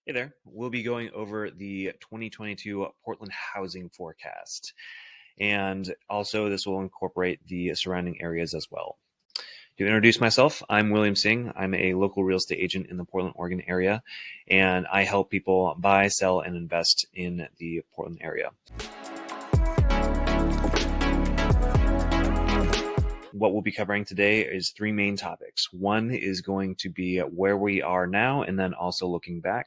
Hey there. We'll be going over the 2022 Portland housing forecast. And also, this will incorporate the surrounding areas as well. To introduce myself, I'm William Singh. I'm a local real estate agent in the Portland, Oregon area, and I help people buy, sell, and invest in the Portland area. What we'll be covering today is three main topics. One is going to be where we are now, and then also looking back.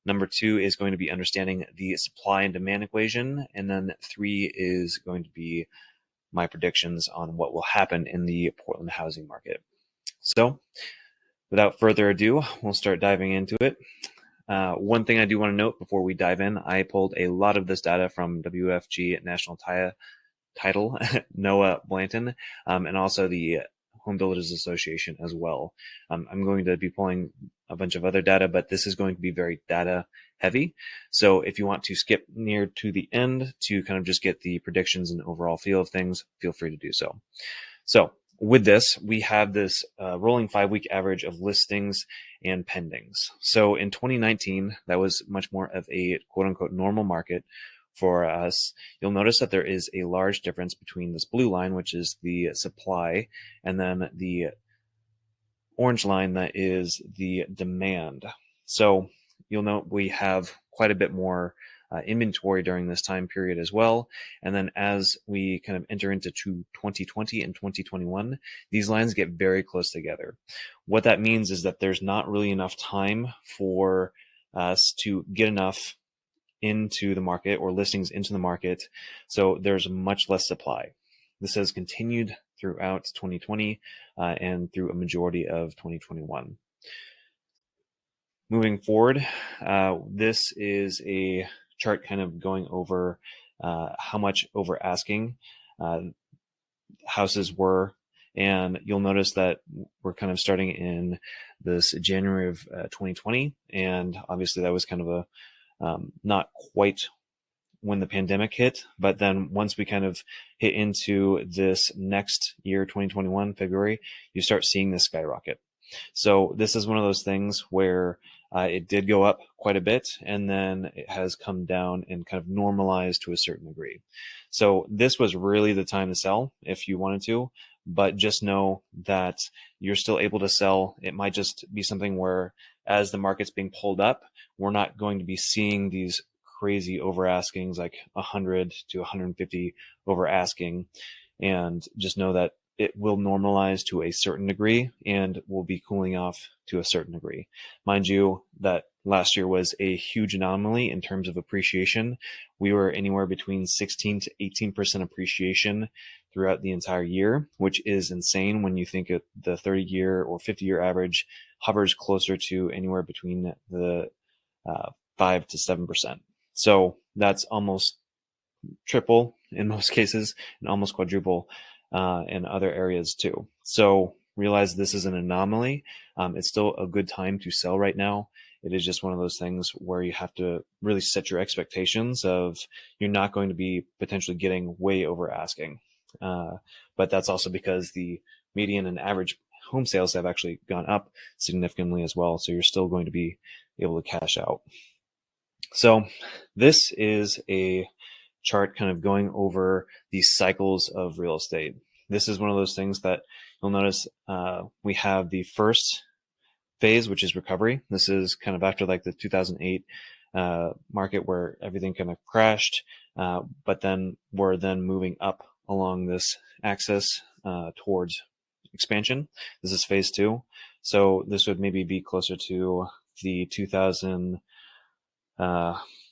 Number two is going to be understanding the supply and demand equation. And then three is going to be my predictions on what will happen in the Portland housing market. So without further ado, we'll start diving into it. One thing I do want to note before we dive in, I pulled a lot of this data from WFG National Title, Noah Blanton, and also the Home Builders Association as well. I'm going to be pulling a bunch of other data, but this is going to be very data heavy. So if you want to skip near to the end to kind of just get the predictions and overall feel of things, feel free to do so. So with this, we have this rolling 5-week average of listings and pendings. So in 2019, that was much more of a quote unquote normal market for us. You'll notice that there is a large difference between this blue line, which is the supply, and then the orange line that is the demand. So you'll note we have quite a bit more inventory during this time period as well. And then as we kind of enter into 2020 and 2021, these lines get very close together. What that means is that there's not really enough time for us to get enough into the market or listings into the market. So there's much less supply. This has continued throughout 2020 and through a majority of 2021. Moving forward, this is a chart kind of going over how much over asking houses were. And you'll notice that we're kind of starting in this January of 2020. And obviously that was kind of a not quite when the pandemic hit, but then once we kind of hit into this next year, 2021, February, you start seeing this skyrocket. So this is one of those things where it did go up quite a bit, and then it has come down and kind of normalized to a certain degree. So this was really the time to sell if you wanted to, but just know that you're still able to sell. It might just be something where as the market's being pulled up, we're not going to be seeing these crazy over askings like 100 to 150 over asking. And just know that it will normalize to a certain degree and will be cooling off to a certain degree. Mind you, that last year was a huge anomaly in terms of appreciation. We were anywhere between 16 to 18% appreciation throughout the entire year, which is insane when you think of the 30-year or 50-year average hovers closer to anywhere between the 5 to 7%. So that's almost triple in most cases and almost quadruple in other areas too. So realize this is an anomaly. It's still a good time to sell right now. It is just one of those things where you have to really set your expectations of you're not going to be potentially getting way over asking. But that's also because the median and average home sales have actually gone up significantly as well. So you're still going to be able to cash out. So this is a chart kind of going over the cycles of real estate. This is one of those things that you'll notice we have the first phase, which is recovery. This is kind of after like the 2008 market where everything kind of crashed, but then we're then moving up along this axis towards expansion. This is phase two. So this would maybe be closer to the 2000,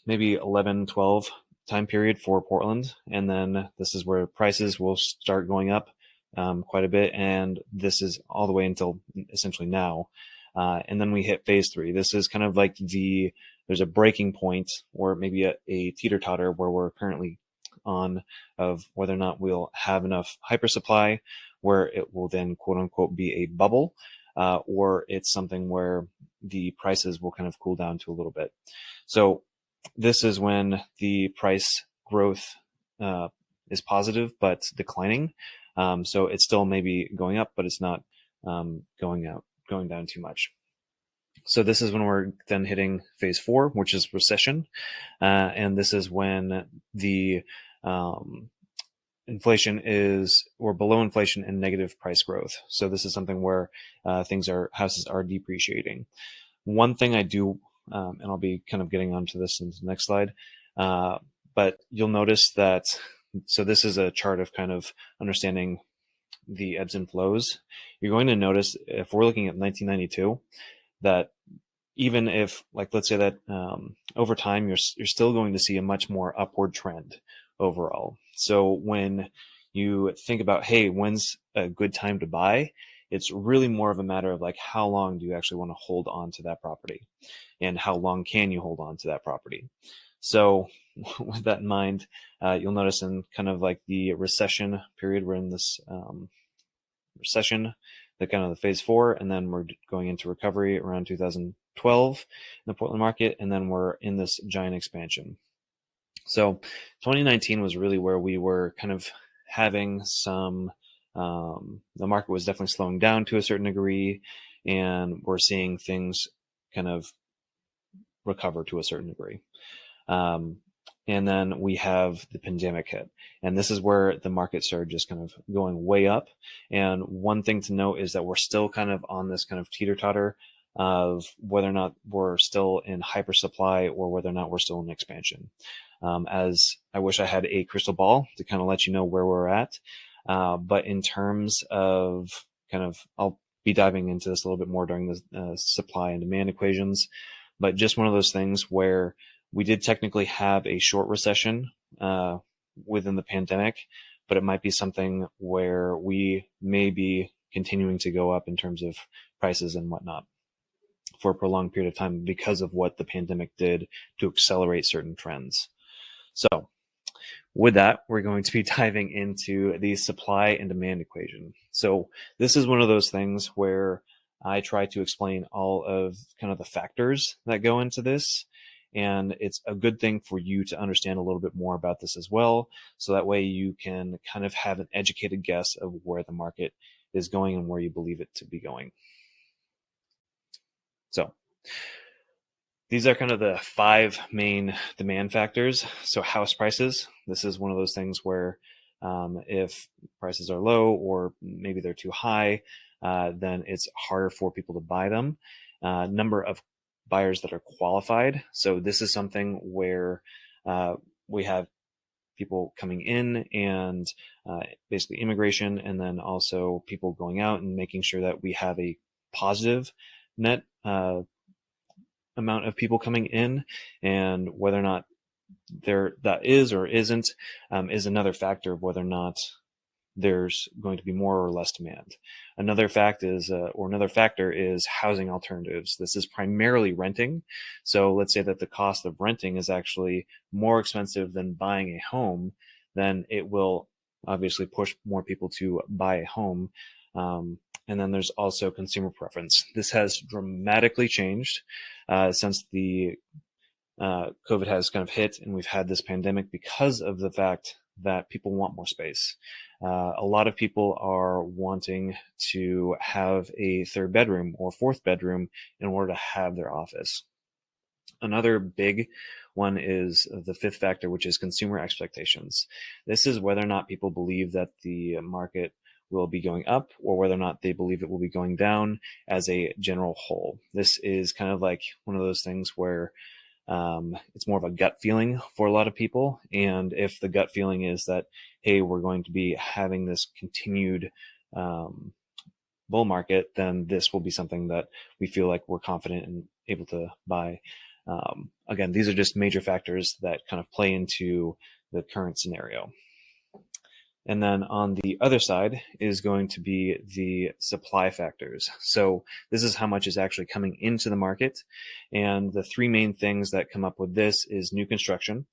maybe 11, 12 time period for Portland. And then this is where prices will start going up quite a bit. And this is all the way until essentially now. And then we hit phase three. This is kind of like there's a breaking point or maybe a teeter-totter where we're currently on of whether or not we'll have enough hyper supply where it will then quote unquote be a bubble, or it's something where the prices will kind of cool down to a little bit. So this is when the price growth is positive but declining. So it's still maybe going up, but it's not going down too much. So this is when we're then hitting phase 4, which is recession. And this is when the inflation we're below inflation and negative price growth. So this is something where houses are depreciating. One thing I do, and I'll be kind of getting onto this in the next slide, but you'll notice that, so this is a chart of kind of understanding the ebbs and flows. You're going to notice, if we're looking at 1992, that even if, like, let's say that over time, you're still going to see a much more upward trend overall. So when you think about, hey, when's a good time to buy? It's really more of a matter of like, how long do you actually want to hold on to that property, and how long can you hold on to that property? So with that in mind, you'll notice in kind of like the recession period, we're in this recession, the kind of the phase 4, and then we're going into recovery around 2012 in the Portland market, and then we're in this giant expansion. So 2019 was really where we were kind of having some, the market was definitely slowing down to a certain degree, and we're seeing things kind of recover to a certain degree. And then we have the pandemic hit, and this is where the market started just kind of going way up. And one thing to note is that we're still kind of on this kind of teeter-totter of whether or not we're still in hyper supply or whether or not we're still in expansion. As I wish I had a crystal ball to kind of let you know where we're at. But in terms of kind of, I'll be diving into this a little bit more during the supply and demand equations, but just one of those things where we did technically have a short recession within the pandemic, but it might be something where we may be continuing to go up in terms of prices and whatnot for a prolonged period of time because of what the pandemic did to accelerate certain trends. So with that, we're going to be diving into the supply and demand equation. So this is one of those things where I try to explain all of kind of the factors that go into this. And it's a good thing for you to understand a little bit more about this as well. So that way you can kind of have an educated guess of where the market is going and where you believe it to be going. So these are kind of the 5 main demand factors. So house prices, this is one of those things where if prices are low or maybe they're too high, then it's harder for people to buy them. Number of buyers that are qualified. So this is something where we have people coming in and basically immigration, and then also people going out and making sure that we have a positive net amount of people coming in, and whether or not that is or isn't is another factor of whether or not there's going to be more or less demand. Another factor is housing alternatives. This is primarily renting. So let's say that the cost of renting is actually more expensive than buying a home, then it will obviously push more people to buy a home. And then there's also consumer preference. This has dramatically changed since the COVID has kind of hit and we've had this pandemic, because of the fact that people want more space. A lot of people are wanting to have a 3rd bedroom or 4th bedroom in order to have their office. Another big one is the 5th factor, which is consumer expectations. This is whether or not people believe that the market will be going up or whether or not they believe it will be going down as a general whole. This is kind of like one of those things where it's more of a gut feeling for a lot of people. And if the gut feeling is that, hey, we're going to be having this continued bull market, then this will be something that we feel like we're confident and able to buy. Again, these are just major factors that kind of play into the current scenario. And then on the other side is going to be the supply factors. So this is how much is actually coming into the market. And the 3 main things that come up with this is new construction.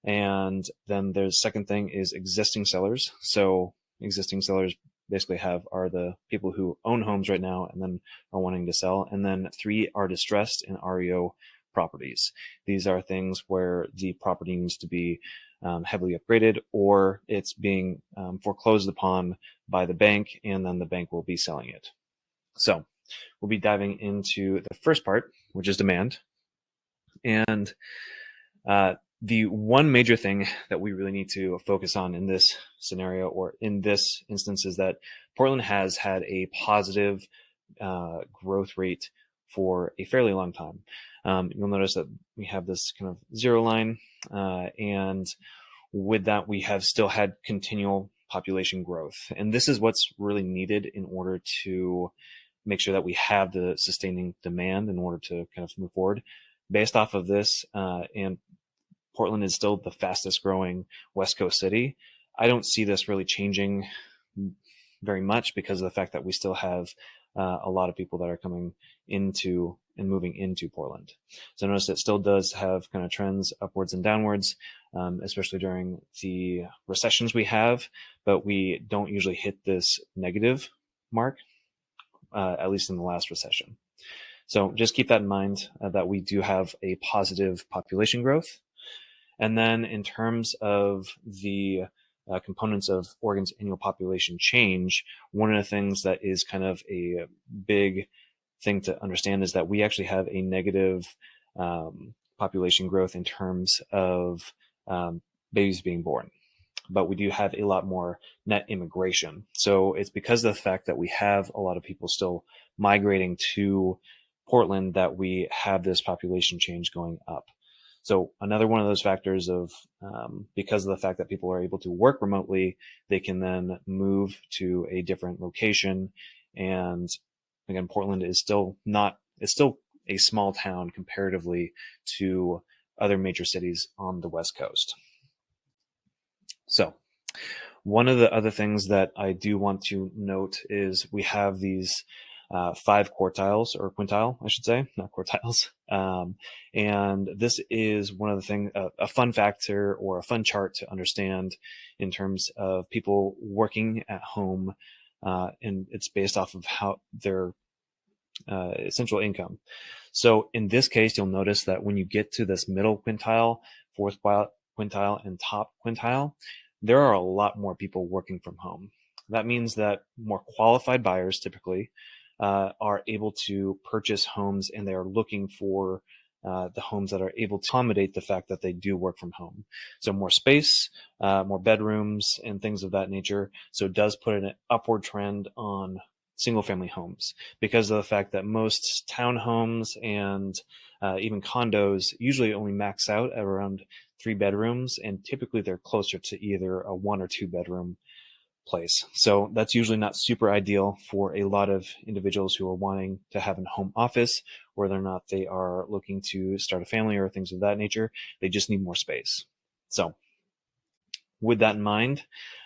And then there's second thing is existing sellers. So existing sellers basically are the people who own homes right now and then are wanting to sell. And then 3 are distressed and REO properties. These are things where the property needs to be heavily upgraded, or it's being foreclosed upon by the bank, and then the bank will be selling it. So we'll be diving into the first part, which is demand. And the one major thing that we really need to focus on in this scenario or in this instance is that Portland has had a positive growth rate for a fairly long time. You'll notice that we have this kind of zero line, and with that, we have still had continual population growth. And this is what's really needed in order to make sure that we have the sustaining demand in order to kind of move forward. Based off of this, and Portland is still the fastest growing West Coast city, I don't see this really changing very much because of the fact that we still have a lot of people that are coming into and moving into Portland. So notice it still does have kind of trends upwards and downwards, especially during the recessions we have, but we don't usually hit this negative mark, at least in the last recession. So just keep that in mind, that we do have a positive population growth. And then in terms of the components of Oregon's annual population change, one of the things that is kind of a big thing to understand is that we actually have a negative population growth in terms of babies being born. But we do have a lot more net immigration. So it's because of the fact that we have a lot of people still migrating to Portland that we have this population change going up. So another one of those factors of, because of the fact that people are able to work remotely, they can then move to a different location. And again, Portland is still it's still a small town comparatively to other major cities on the West Coast. So one of the other things that I do want to note is we have these 5 quartiles, or quintile, I should say, not quartiles. And this is one of the things, a fun factor or a fun chart to understand in terms of people working at home. And it's based off of how their essential income. So in this case, you'll notice that when you get to this middle quintile, fourth quintile, and top quintile, there are a lot more people working from home. That means that more qualified buyers typically are able to purchase homes, and they are looking for the homes that are able to accommodate the fact that they do work from home. So more space, more bedrooms, and things of that nature. So it does put an upward trend on single family homes because of the fact that most townhomes and even condos usually only max out at around 3 bedrooms, and typically they're closer to either a 1 or 2 bedroom place. So that's usually not super ideal for a lot of individuals who are wanting to have a home office, whether or not they are looking to start a family or things of that nature. They just need more space. So with that in mind,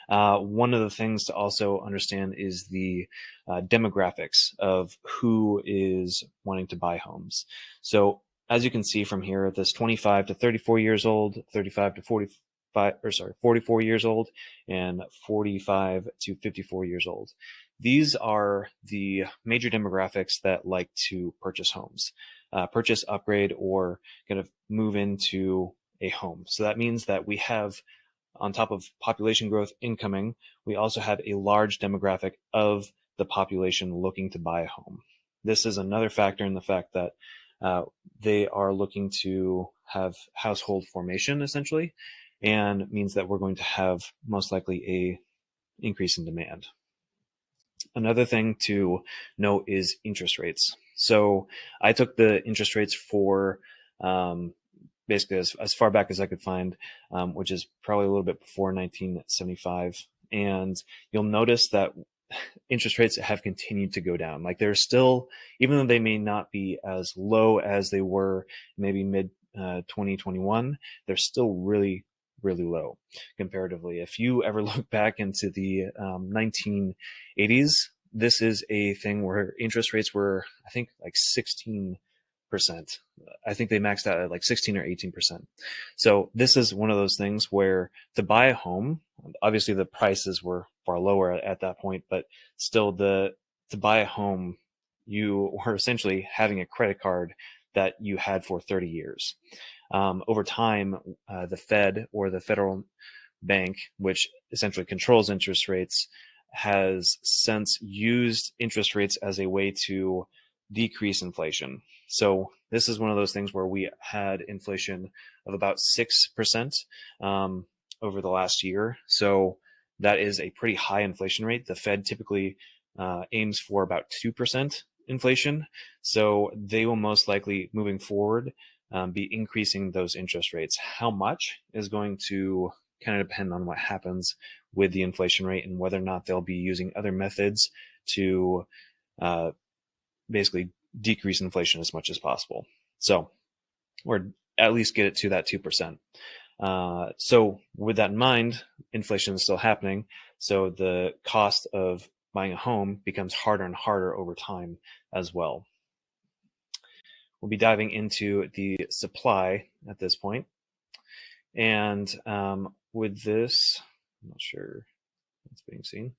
one of the things to also understand is the demographics of who is wanting to buy homes. So as you can see from here, this 25 to 34 years old, 35 to 44 years old, and 45 to 54 years old. These are the major demographics that like to purchase homes, purchase, upgrade, or kind of move into a home. So that means that we have, on top of population growth incoming, we also have a large demographic of the population looking to buy a home. This is another factor in the fact that they are looking to have household formation essentially, and means that we're going to have most likely a increase in demand. Another thing to note is interest rates. So I took the interest rates for basically as far back as I could find, which is probably a little bit before 1975. And you'll notice that interest rates have continued to go down. Like they're still, even though they may not be as low as they were maybe mid 2021, they're still really low comparatively. If you ever look back into the 1980s, this is a thing where interest rates were, I think, like 16%. I think they maxed out at like 16 or 18%. So this is one of those things where to buy a home, obviously the prices were far lower at that point, but still to buy a home, you were essentially having a credit card that you had for 30 years. Over time, the Fed, or the federal bank, which essentially controls interest rates, has since used interest rates as a way to decrease inflation. So this is one of those things where we had inflation of about 6% over the last year. So that is a pretty high inflation rate. The Fed typically aims for about 2% inflation. So they will most likely, moving forward, be increasing those interest rates. How much is going to kind of depend on what happens with the inflation rate and whether or not they'll be using other methods to basically decrease inflation as much as possible. So, or at least get it to that 2%. So with that in mind, inflation is still happening. So the cost of buying a home becomes harder and harder over time as well. We'll be diving into the supply at this point. And with this, I'm not sure it's being seen.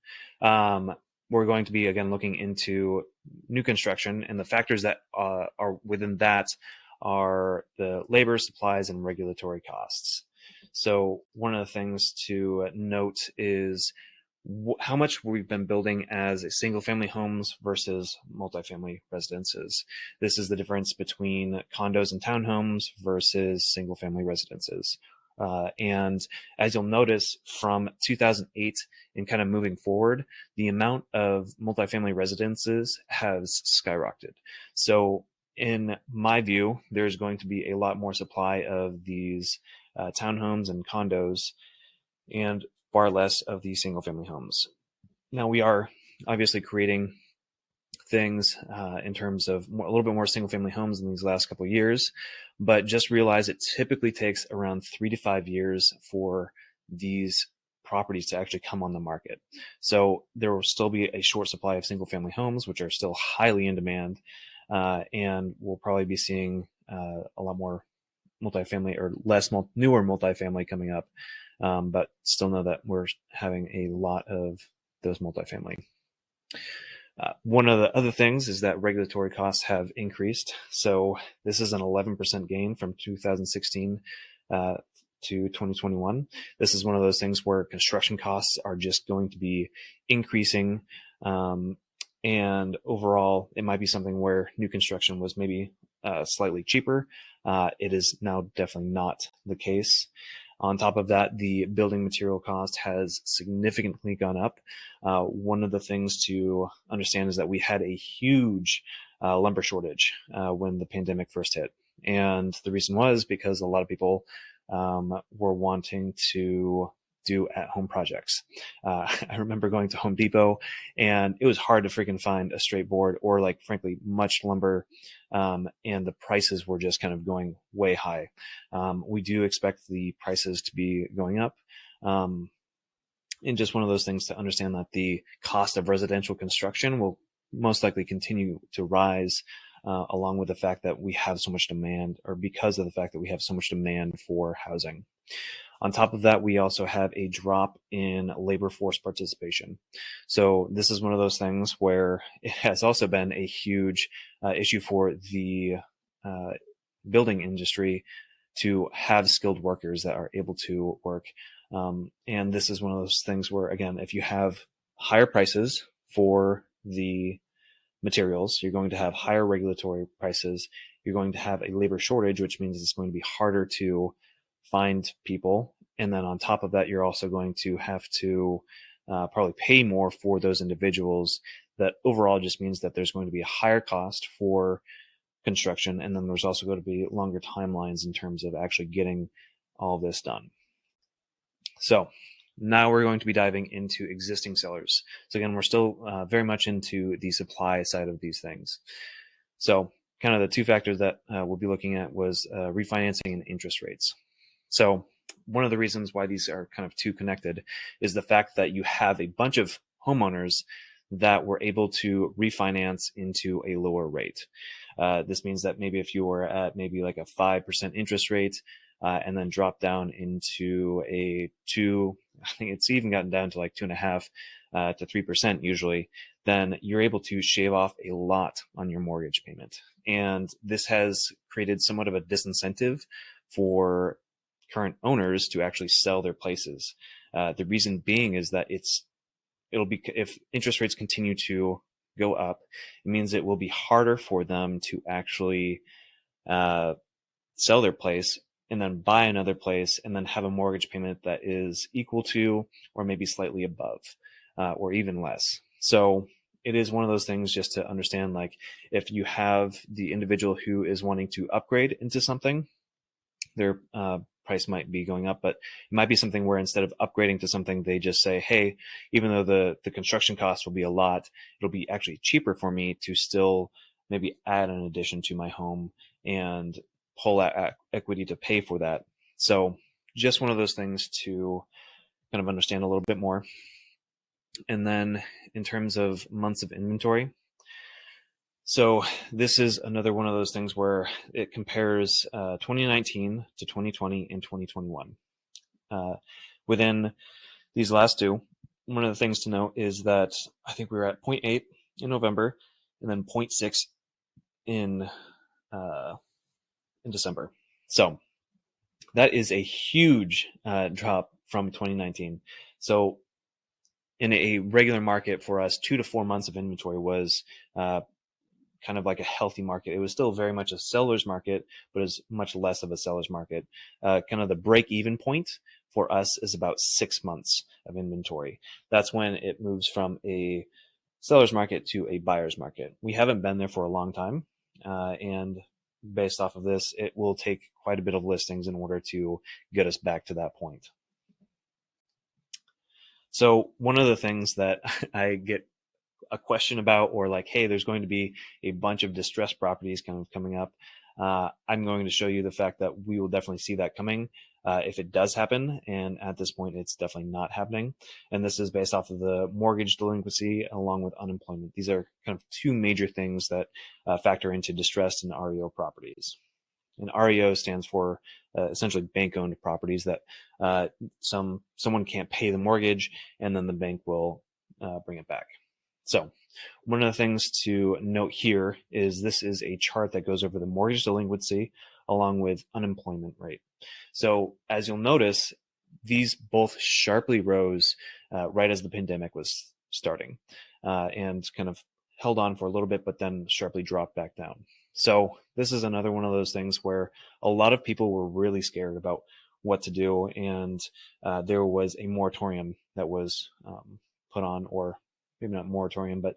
We're going to be, again, looking into new construction, and the factors that are within that are the labor, supplies, and regulatory costs. So one of the things to note is how much we've been building as single-family homes versus multifamily residences. This is the difference between condos and townhomes versus single-family residences. And as you'll notice from 2008 and kind of moving forward, the amount of multifamily residences has skyrocketed. So in my view, there's going to be a lot more supply of these townhomes and condos and far less of these single family homes. Now we are obviously creating things in terms of a little bit more single family homes in these last couple of years, but just realize it typically takes around 3 to 5 years for these properties to actually come on the market. So there will still be a short supply of single family homes, which are still highly in demand, and we'll probably be seeing a lot more multifamily or less newer multifamily coming up, but still know that we're having a lot of those multifamily. One of the other things is that regulatory costs have increased. So this is an 11% gain from 2016 to 2021. This is one of those things where construction costs are just going to be increasing. And overall, it might be something where new construction was maybe slightly cheaper. It is now definitely not the case. On top of that, the building material cost has significantly gone up. One of the things to understand is that we had a huge lumber shortage when the pandemic first hit. And the reason was because a lot of people were wanting to do at-home projects. I remember going to Home Depot, and it was hard to freaking find a straight board or, like, frankly, much lumber, and the prices were just kind of going way high. We do expect the prices to be going up. And just one of those things to understand that the cost of residential construction will most likely continue to rise, along with the fact that we have so much demand, or because of the fact that we have so much demand for housing. On top of that, we also have a drop in labor force participation. So this is one of those things where it has also been a huge issue for the building industry to have skilled workers that are able to work. And this is one of those things where, again, if you have higher prices for the materials, you're going to have higher regulatory prices. You're going to have a labor shortage, which means it's going to be harder to find people. And then on top of that, you're also going to have to probably pay more for those individuals. That overall just means that there's going to be a higher cost for construction. And then there's also going to be longer timelines in terms of actually getting all this done. So now we're going to be diving into existing sellers. So again, we're still very much into the supply side of these things. So kind of the two factors that we'll be looking at was refinancing and interest rates. So one of the reasons why these are kind of two connected is the fact that you have a bunch of homeowners that were able to refinance into a lower rate. This means that maybe if you were at maybe like a 5% interest rate and then drop down into a 2, I think it's even gotten down to like 2.5 to 3% usually, then you're able to shave off a lot on your mortgage payment. And this has created somewhat of a disincentive for current owners to actually sell their places. The reason being is that it'll be, if interest rates continue to go up, it means it will be harder for them to actually sell their place and then buy another place and then have a mortgage payment that is equal to or maybe slightly above or even less. So it is one of those things just to understand, like if you have the individual who is wanting to upgrade into something, their price might be going up, but it might be something where instead of upgrading to something, they just say, hey, even though the construction cost will be a lot, it'll be actually cheaper for me to still maybe add an addition to my home and pull out equity to pay for that. So just one of those things to kind of understand a little bit more. And then in terms of months of inventory, so this is another one of those things where it compares 2019 to 2020 and 2021. Within these last two, one of the things to note is that I think we were at 0.8 in November and then 0.6 in December. So that is a huge drop from 2019. So in a regular market for us, 2 to 4 months of inventory was kind of like a healthy market. It was still very much a seller's market, but it's much less of a seller's market. Kind of the break-even point for us is about 6 months of inventory. That's when it moves from a seller's market to a buyer's market. We haven't been there for a long time, and based off of this, it will take quite a bit of listings in order to get us back to that point. So one of the things that I get a question about, or like, hey, there's going to be a bunch of distressed properties kind of coming up. I'm going to show you the fact that we will definitely see that coming if it does happen. And at this point, it's definitely not happening. And this is based off of the mortgage delinquency along with unemployment. These are kind of two major things that factor into distressed and REO properties. And REO stands for essentially bank-owned properties that someone can't pay the mortgage, and then the bank will bring it back. So one of the things to note here is this is a chart that goes over the mortgage delinquency along with unemployment rate. So as you'll notice, these both sharply rose right as the pandemic was starting and kind of held on for a little bit, but then sharply dropped back down. So this is another one of those things where a lot of people were really scared about what to do. And there was a moratorium that was put on, or maybe not moratorium, but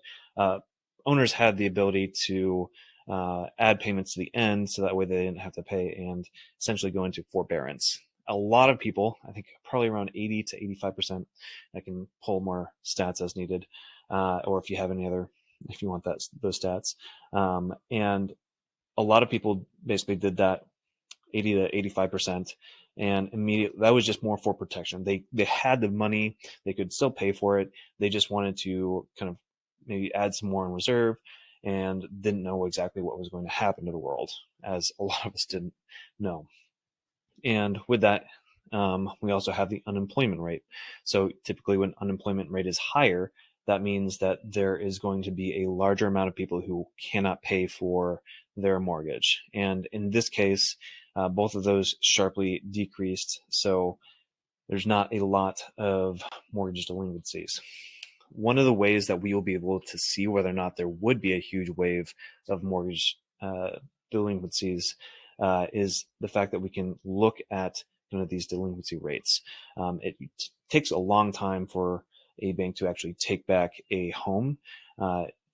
owners had the ability to add payments to the end so that way they didn't have to pay and essentially go into forbearance. A lot of people, I think probably around 80 to 85%, I can pull more stats as needed, or if you have any other, if you want those stats. And a lot of people basically did that 80 to 85%. And immediately, that was just more for protection. They had the money, they could still pay for it. They just wanted to kind of maybe add some more in reserve and didn't know exactly what was going to happen to the world, as a lot of us didn't know. And with that, we also have the unemployment rate. So typically when unemployment rate is higher, that means that there is going to be a larger amount of people who cannot pay for their mortgage. And in this case, both of those sharply decreased. So there's not a lot of mortgage delinquencies. One of the ways that we will be able to see whether or not there would be a huge wave of mortgage delinquencies is the fact that we can look at these delinquency rates. It takes a long time for a bank to actually take back a home.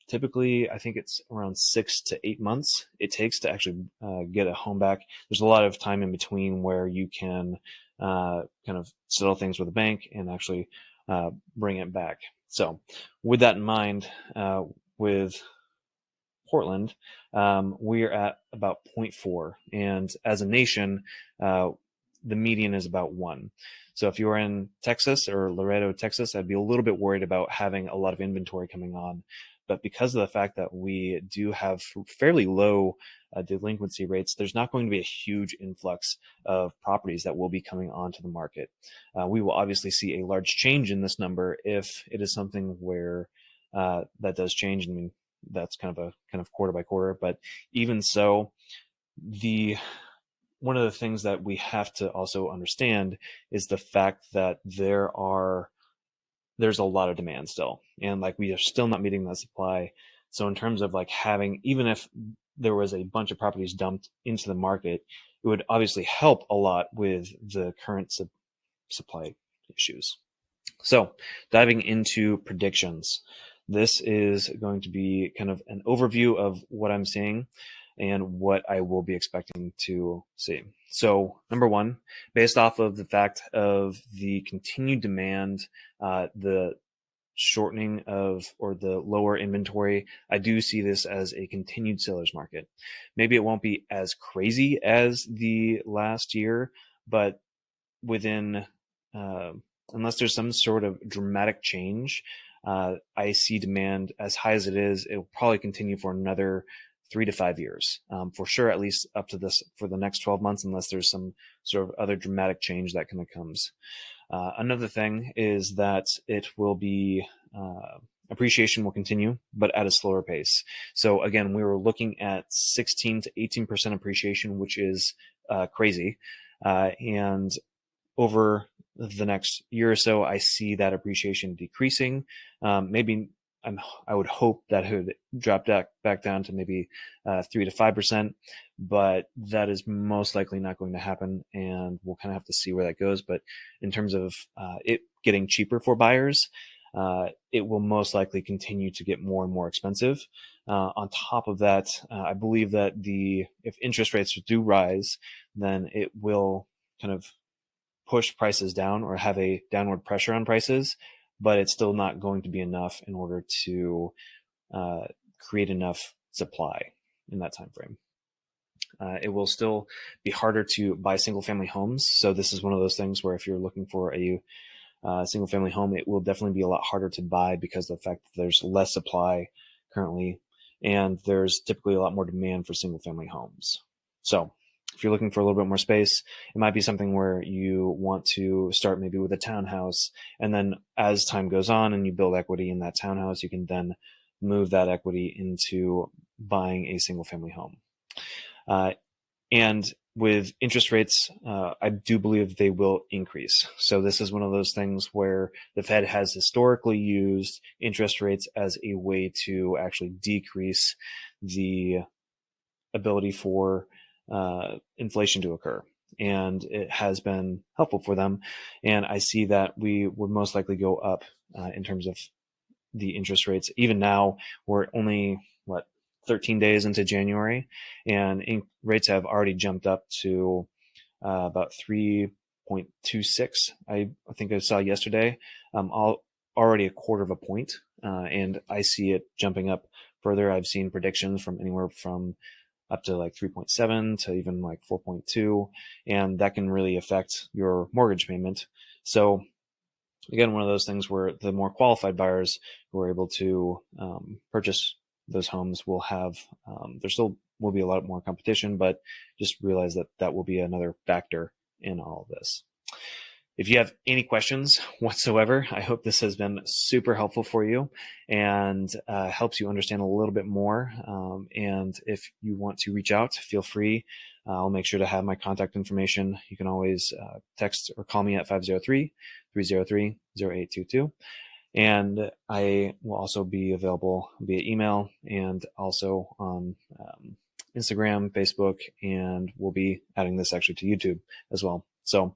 Typically, I think it's around 6 to 8 months it takes to actually get a home back. There's a lot of time in between where you can kind of settle things with the bank and actually bring it back. So with that in mind, with Portland, we're at about 0.4. And as a nation, the median is about 1. So if you are in Texas or Laredo, Texas, I'd be a little bit worried about having a lot of inventory coming on. But because of the fact that we do have fairly low delinquency rates, there's not going to be a huge influx of properties that will be coming onto the market. We will obviously see a large change in this number if it is something where that does change. I mean, that's kind of quarter by quarter. But even so, one of the things that we have to also understand is the fact that there's a lot of demand still, and like we are still not meeting that supply. So in terms of like having, even if there was a bunch of properties dumped into the market, it would obviously help a lot with the current supply issues. So diving into predictions, this is going to be kind of an overview of what I'm seeing and what I will be expecting to see. So number one, based off of the fact of the continued demand, the shortening of or the lower inventory, I do see this as a continued seller's market. Maybe it won't be as crazy as the last year, but within, unless there's some sort of dramatic change, I see demand as high as it is. It will probably continue for another 3 to 5 years, for sure, at least up to this for the next 12 months, unless there's some sort of other dramatic change that kind of comes. Another thing is that it will be, appreciation will continue, but at a slower pace. So again, we were looking at 16 to 18% appreciation, which is crazy. And over the next year or so, I see that appreciation decreasing. Maybe I would hope that it would drop back down to maybe 3 to 5%, but that is most likely not going to happen, and we'll kind of have to see where that goes. But in terms of it getting cheaper for buyers, it will most likely continue to get more and more expensive. On top of that, I believe that if interest rates do rise, then it will kind of push prices down or have a downward pressure on prices, but it's still not going to be enough in order to create enough supply in that time frame. It will still be harder to buy single family homes. So this is one of those things where if you're looking for a single family home, it will definitely be a lot harder to buy because of the fact that there's less supply currently, and there's typically a lot more demand for single family homes. So if you're looking for a little bit more space, it might be something where you want to start maybe with a townhouse, and then as time goes on and you build equity in that townhouse, you can then move that equity into buying a single family home. And with interest rates, I do believe they will increase. So this is one of those things where the Fed has historically used interest rates as a way to actually decrease the ability for inflation to occur. And it has been helpful for them. And I see that we would most likely go up in terms of the interest rates. Even now, we're only, 13 days into January, and rates have already jumped up to about 3.26. I think I saw yesterday, already a quarter of a point, and I see it jumping up further. I've seen predictions from anywhere from up to like 3.7 to even like 4.2, and that can really affect your mortgage payment. So again, one of those things where the more qualified buyers who are able to purchase those homes will have, there still will be a lot more competition, but just realize that that will be another factor in all of this. If you have any questions whatsoever, I hope this has been super helpful for you and helps you understand a little bit more. And if you want to reach out, feel free. I'll make sure to have my contact information. You can always text or call me at 503-303-0822. And I will also be available via email and also on Instagram, Facebook, and we'll be adding this actually to YouTube as well. So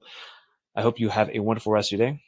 I hope you have a wonderful rest of your day.